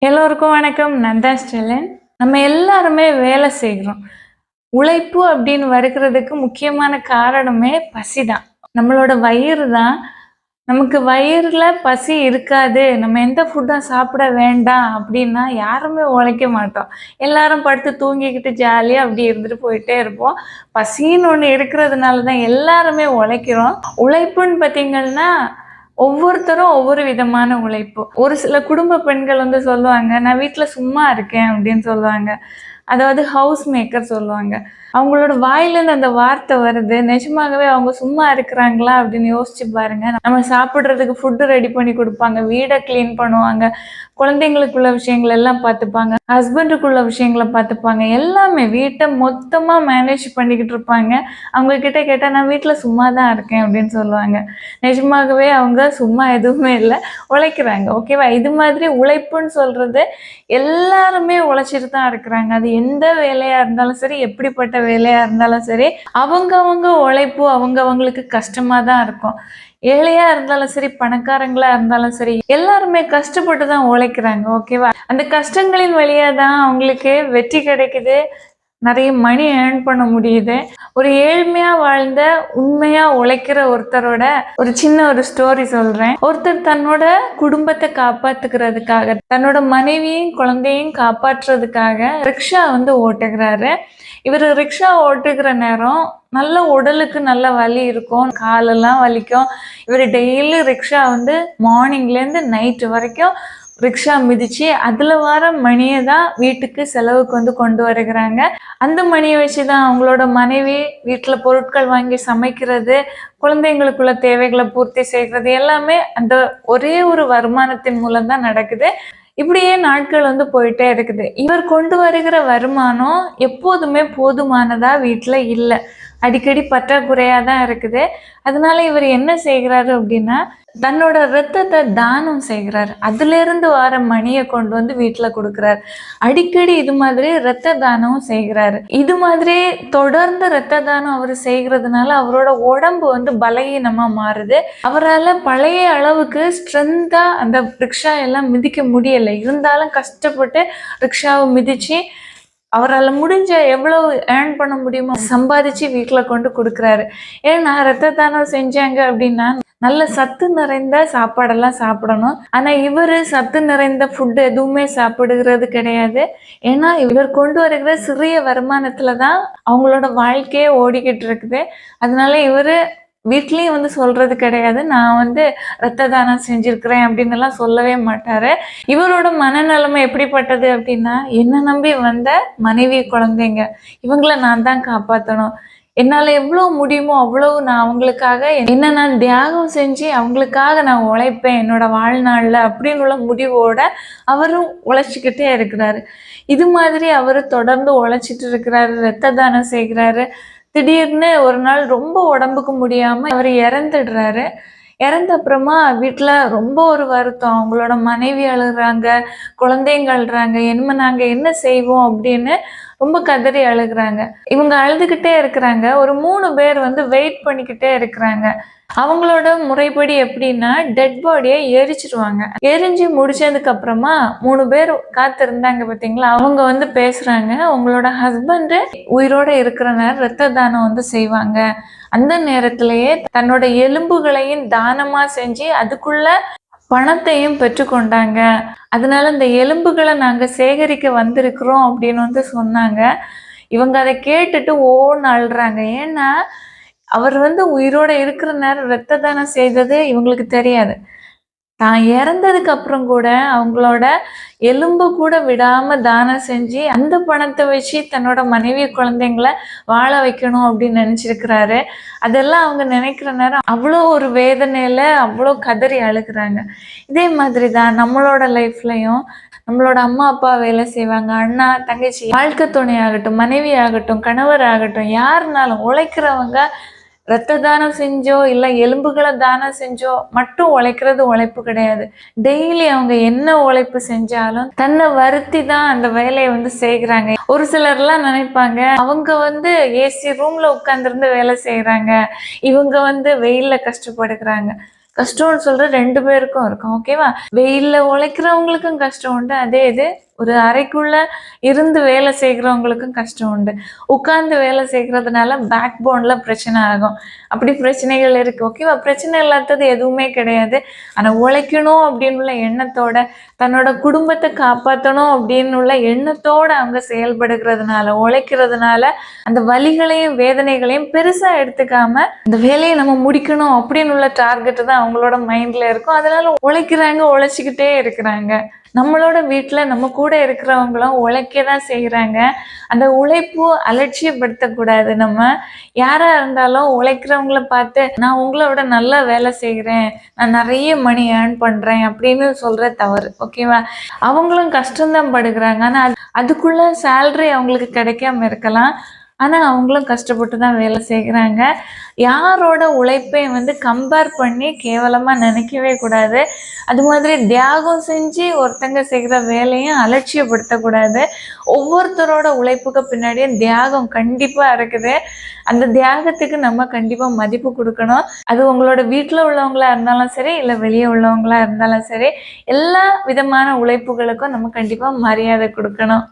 எல்லோருக்கும் வணக்கம். நான் தான் ஸ்டெலின். நம்ம எல்லாருமே வேலை செய்கிறோம். உழைப்பு அப்படின்னு வருகிறதுக்கு முக்கியமான காரணமே பசி தான். நம்மளோட வயிறு தான். நமக்கு வயிறுல பசி இருக்காது, நம்ம எந்த ஃபுட்டும் சாப்பிட வேண்டாம் அப்படின்னா யாருமே உழைக்க மாட்டோம். எல்லாரும் படுத்து தூங்கிக்கிட்டு ஜாலியா அப்படி இருந்துட்டு போயிட்டே இருப்போம். பசின்னு ஒண்ணு இருக்கிறதுனால தான் எல்லாருமே உழைக்கிறோம். உழைப்புன்னு பார்த்தீங்கன்னா ஒவ்வொருத்தரும் ஒவ்வொரு விதமான உழைப்பு. ஒரு சில குடும்ப பெண்கள் வந்து சொல்லுவாங்க, "நான் வீட்ல சும்மா இருக்கேன்" அப்படின்னு சொல்லுவாங்க. அதாவது ஹவுஸ் மேக்கர் சொல்லுவாங்க. அவங்களோட வாயிலேருந்து அந்த வார்த்தை வருது. நிஜமாகவே அவங்க சும்மா இருக்கிறாங்களா அப்படின்னு யோசிச்சு பாருங்க. நம்ம சாப்பிடுறதுக்கு ஃபுட்டு ரெடி பண்ணி குடுப்பாங்க. வீட கிளீன் பண்ணுவாங்க. குழந்தைங்களுக்குள்ள விஷயங்கள் எல்லாம் பார்த்துப்பாங்க. ஹஸ்பண்டுக்குள்ள விஷயங்கள பார்த்துப்பாங்க. எல்லாமே வீட்ட மொத்தமா மேனேஜ் பண்ணிக்கிட்டு இருப்பாங்க. அவங்க கிட்ட கேட்டா, "நான் வீட்ல சும்மா தான் இருக்கேன்" அப்படின்னு சொல்லுவாங்க. நிஜமாகவே அவங்க சும்மா எதுவுமே இல்ல. உழைக்கிறாங்க. ஓகேவா? இது மாதிரி உழைப்புன்னு சொல்றது எல்லாருமே உழைச்சிட்டு தான் இருக்கிறாங்க. அது எந்த வேலையா இருந்தாலும் சரி, எப்படிப்பட்ட வேலையா இருந்தாலும் சரி, அவங்கவங்க உழைப்பு அவங்கவங்களுக்கு கஷ்டமா தான் இருக்கும். ஏழையா இருந்தாலும் சரி, பணக்காரங்களா இருந்தாலும் சரி, எல்லாருமே கஷ்டப்பட்டு தான் உழைக்கிறாங்க. ஓகேவா? அந்த கஷ்டங்களின் வழியா தான் அவங்களுக்கு வெற்றி கிடைக்குது. நிறைய மணி ஏர்ன் பண்ண முடியுது. ஒரு ஏழ்மையா வாழ்ந்த உண்மையா உழைக்கிற ஒருத்தரோட ஒரு சின்ன ஒரு ஸ்டோரி சொல்றேன். ஒருத்தர் தன்னோட குடும்பத்தை காப்பாத்துக்கிறதுக்காக, தன்னோட மனைவியும் குழந்தையும் காப்பாற்றுறதுக்காக ரிக்ஷா வந்து ஓட்டுகிறாரு. இவர் ரிக்ஷா ஓட்டுகிற நேரம் நல்ல உடலுக்கு நல்ல வலி இருக்கும், காலெல்லாம் வலிக்கும். இவர் டெய்லி ரிக்ஷா வந்து மார்னிங்லேருந்து நைட்டு வரைக்கும் ரிக்ஷா மிதிச்சு அதில் வர மணியை தான் வீட்டுக்கு செலவுக்கு வந்து கொண்டு வருகிறாங்க. அந்த மணியை வச்சு தான் அவங்களோட மனைவி வீட்டில் பொருட்கள் வாங்கி சமைக்கிறது, குழந்தைங்களுக்குள்ள தேவைகளை பூர்த்தி செய்கிறது எல்லாமே அந்த ஒரே ஒரு வருமானத்தின் மூலம் தான் நடக்குது. இப்படியே நாட்கள் வந்து போயிட்டே இருக்குது. இவர் கொண்டு வருகிற வருமானம் எப்போதுமே போதுமானதா வீட்டில் இல்லை. அடிக்கடி பற்றாக்குறையாக தான் இருக்குது. அதனால இவர் என்ன செய்கிறாரு அப்படின்னா, தன்னோட ரத்தத்தை தானம் செய்கிறார். அதிலிருந்து வர மணியை கொண்டு வந்து வீட்டில் கொடுக்குறாரு. அடிக்கடி இது மாதிரி ரத்த தானமும் செய்கிறாரு. இது மாதிரி தொடர்ந்து ரத்த தானம் அவர் செய்கிறதுனால அவரோட உடம்பு வந்து பலகீனமாக மாறுது. அவரால் பழைய அளவுக்கு ஸ்ட்ரென்த்தாக அந்த ரிக்ஷா எல்லாம் மிதிக்க முடியலை. இருந்தாலும் கஷ்டப்பட்டு ரிக்ஷாவை மிதித்து அவரால் முடிஞ்ச எவ்வளவு ஏர்ன் பண்ண முடியுமோ சம்பாதிச்சு வீட்டில் கொண்டு கொடுக்குறாரு. ஏன்னா ரத்த தானம் செஞ்சாங்க அப்படின்னா நல்ல சத்து நிறைந்த சாப்பாடெல்லாம் சாப்பிடணும். ஆனால் இவர் சத்து நிறைந்த ஃபுட்டு எதுவுமே சாப்பிடுகிறது கிடையாது. ஏன்னா இவர் கொண்டு வருகிற சிறிய வருமானத்தில் தான் அவங்களோட வாழ்க்கையே ஓடிக்கிட்டு இருக்குது. அதனால இவர் வீட்லேயும் வந்து சொல்கிறது கிடையாது, நான் வந்து ரத்த தானம் செஞ்சுருக்கிறேன் அப்படின்னு எல்லாம் சொல்லவே மாட்டார். இவரோட மனநிலைமை எப்படிப்பட்டது அப்படின்னா, என்னை நம்பி வந்த மனைவி குழந்தைங்க இவங்களை நான் தான் காப்பாற்றணும். என்னால் எவ்வளோ முடியுமோ அவ்வளவு நான் அவங்களுக்காக என்ன நான் தியாகம் செஞ்சு அவங்களுக்காக நான் உழைப்பேன் என்னோட வாழ்நாளில் அப்படின்னு உள்ள முடிவோட அவரும் உழைச்சிக்கிட்டே இருக்கிறாரு. இது மாதிரி அவர் தொடர்ந்து உழைச்சிட்டு இருக்கிறாரு, ரத்த தானம் செய்கிறாரு. திடீர்னு ஒரு நாள் ரொம்ப உடம்புக்கு முடியாமல் அவர் இறந்துடுறாரு. இறந்த அப்புறமா வீட்டில் ரொம்ப ஒரு வருத்தம். அவங்களோட மனைவி அழுகிறாங்க, குழந்தைங்க அழுறாங்க. நாங்கள் என்ன செய்வோம் அப்படின்னு ரொம்ப கதறி அழுகிறாங்க. இவங்க அழுதுகிட்டே இருக்கிறாங்க. ஒரு 3 பேர் வந்து வெயிட் பண்ணிக்கிட்டே இருக்கிறாங்க. அவங்களோட முறைப்படி எப்படின்னா டெட் பாடியை எரிச்சிருவாங்க. எரிஞ்சு முடிச்சதுக்கு அப்புறமா 3 பேர் காத்திருந்தாங்க பார்த்தீங்களா, அவங்க வந்து பேசுறாங்க, உங்களோட ஹஸ்பண்டு உயிரோட இருக்கிற நேரம் ரத்த தானம் வந்து செய்வாங்க. அந்த நேரத்திலேயே தன்னோட எலும்புகளையும் தானமா செஞ்சு அதுக்குள்ள பணத்தையும் பெற்றுக்கொண்டாங்க. அதனால இந்த எலும்புகளை நாங்கள் சேகரிக்க வந்திருக்கிறோம் அப்படின்னு வந்து சொன்னாங்க. இவங்க அதை கேட்டுட்டு ஓன்னு அழுறாங்க. ஏன்னா அவர் வந்து உயிரோட இருக்கிற நேரம் ரத்த தானம் செய்தது இவங்களுக்கு தெரியாது. தான் இறந்ததுக்கு அப்புறம் கூட அவங்களோட எலும்பு கூட விடாம தானம் செஞ்சு அந்த பணத்தை வச்சு தன்னோட மனைவி குழந்தைங்கள வாழ வைக்கணும் அப்படின்னு நினைச்சிருக்கிறாரு. அதெல்லாம் அவங்க நினைக்கிற நேரம் அவ்வளோ ஒரு வேதனையில அவ்வளோ கதறி அழுகிறாங்க. இதே மாதிரி தான் நம்மளோட லைஃப்லையும் நம்மளோட அம்மா அப்பா வேலை செய்வாங்க, அண்ணா தங்கச்சி, வாழ்க்கை துணை ஆகட்டும், மனைவி ஆகட்டும், கணவர் ஆகட்டும், யாருனாலும் உழைக்கிறவங்க ரத்த தானம் செஞ்சோ இல்லை எலும்புகளை தானம் செஞ்சோ மட்டும் உழைக்கிறது உழைப்பு கிடையாது. டெய்லி அவங்க என்ன உழைப்பு செஞ்சாலும் தன்னை வருத்தி தான் அந்த வேலையை வந்து செய்கிறாங்க. ஒரு சிலர்லாம் நினைப்பாங்க, அவங்க வந்து ஏசி ரூம்ல உட்காந்துருந்து வேலை செய்கிறாங்க, இவங்க வந்து வெயில்ல கஷ்டப்படுகிறாங்க. கஷ்டம்னு சொல்ற 2 பேருக்கும் இருக்கும். ஓகேவா? வெயில்ல உழைக்கிறவங்களுக்கும் கஷ்டம் உண்டு. அதே இது ஒரு அறைக்குள்ள இருந்து வேலை செய்கிறவங்களுக்கும் கஷ்டம் உண்டு. உட்கார்ந்து வேலை செய்கிறதுனால பேக் போன்ல பிரச்சனை ஆகும். அப்படி பிரச்சனைகள் இருக்கு. ஓகேவா? பிரச்சனை இல்லாதது எதுவுமே கிடையாது. ஆனா உழைக்கணும் அப்படின்னு உள்ள எண்ணத்தோட, தன்னோட குடும்பத்தை காப்பாற்றணும் அப்படின்னு உள்ள எண்ணத்தோட அவங்க செயல்படுகிறதுனால, உழைக்கிறதுனால அந்த வலிகளையும் வேதனைகளையும் பெருசா எடுத்துக்காம இந்த வேலையை நம்ம முடிக்கணும் அப்படின்னு உள்ள டார்கெட் தான் அவங்களோட மைண்ட்ல இருக்கும். அதனால உழைக்கிறாங்க, உழைச்சிக்கிட்டே இருக்கிறாங்க. நம்மளோட வீட்டுல நம்ம கூட இருக்கிறவங்களும் உழைக்க தான் செய்யறாங்க. அந்த உழைப்பு அலட்சியப்படுத்தக்கூடாது. நம்ம யாரா இருந்தாலும் உழைக்கிறவங்கள பார்த்து நான் உங்களை விட நல்லா வேலை செய்கிறேன், நான் நிறைய மணி ஏர்ன் பண்றேன் அப்படின்னு சொல்ற தவறு. ஓகேவா? அவங்களும் கஷ்டம்தான் படுகிறாங்க. ஆனா அதுக்குள்ள சேலரி அவங்களுக்கு கிடைக்காம இருக்கலாம். ஆனா அவங்களும் கஷ்டப்பட்டு தான் வேலை செய்கிறாங்க. யாரோட உழைப்பையும் கம்பேர் பண்ணி கேவலமா நினைக்கவே கூடாது. அது மாதிரி தியாகம் செஞ்சு ஒருத்தங்க செய்கிற வேலையும் அலட்சியப்படுத்தக்கூடாது. ஒவ்வொருத்தரோட உழைப்புக்கு பின்னாடியும் தியாகம் கண்டிப்பா இருக்குது. அந்த தியாகத்துக்கு நம்ம கண்டிப்பா மதிப்பு கொடுக்கணும். அது உங்களோட வீட்டில் உள்ளவங்களா இருந்தாலும் சரி, இல்லை வெளியே உள்ளவங்களா இருந்தாலும் சரி, எல்லா விதமான உழைப்புகளுக்கும் நம்ம கண்டிப்பா மரியாதை கொடுக்கணும்.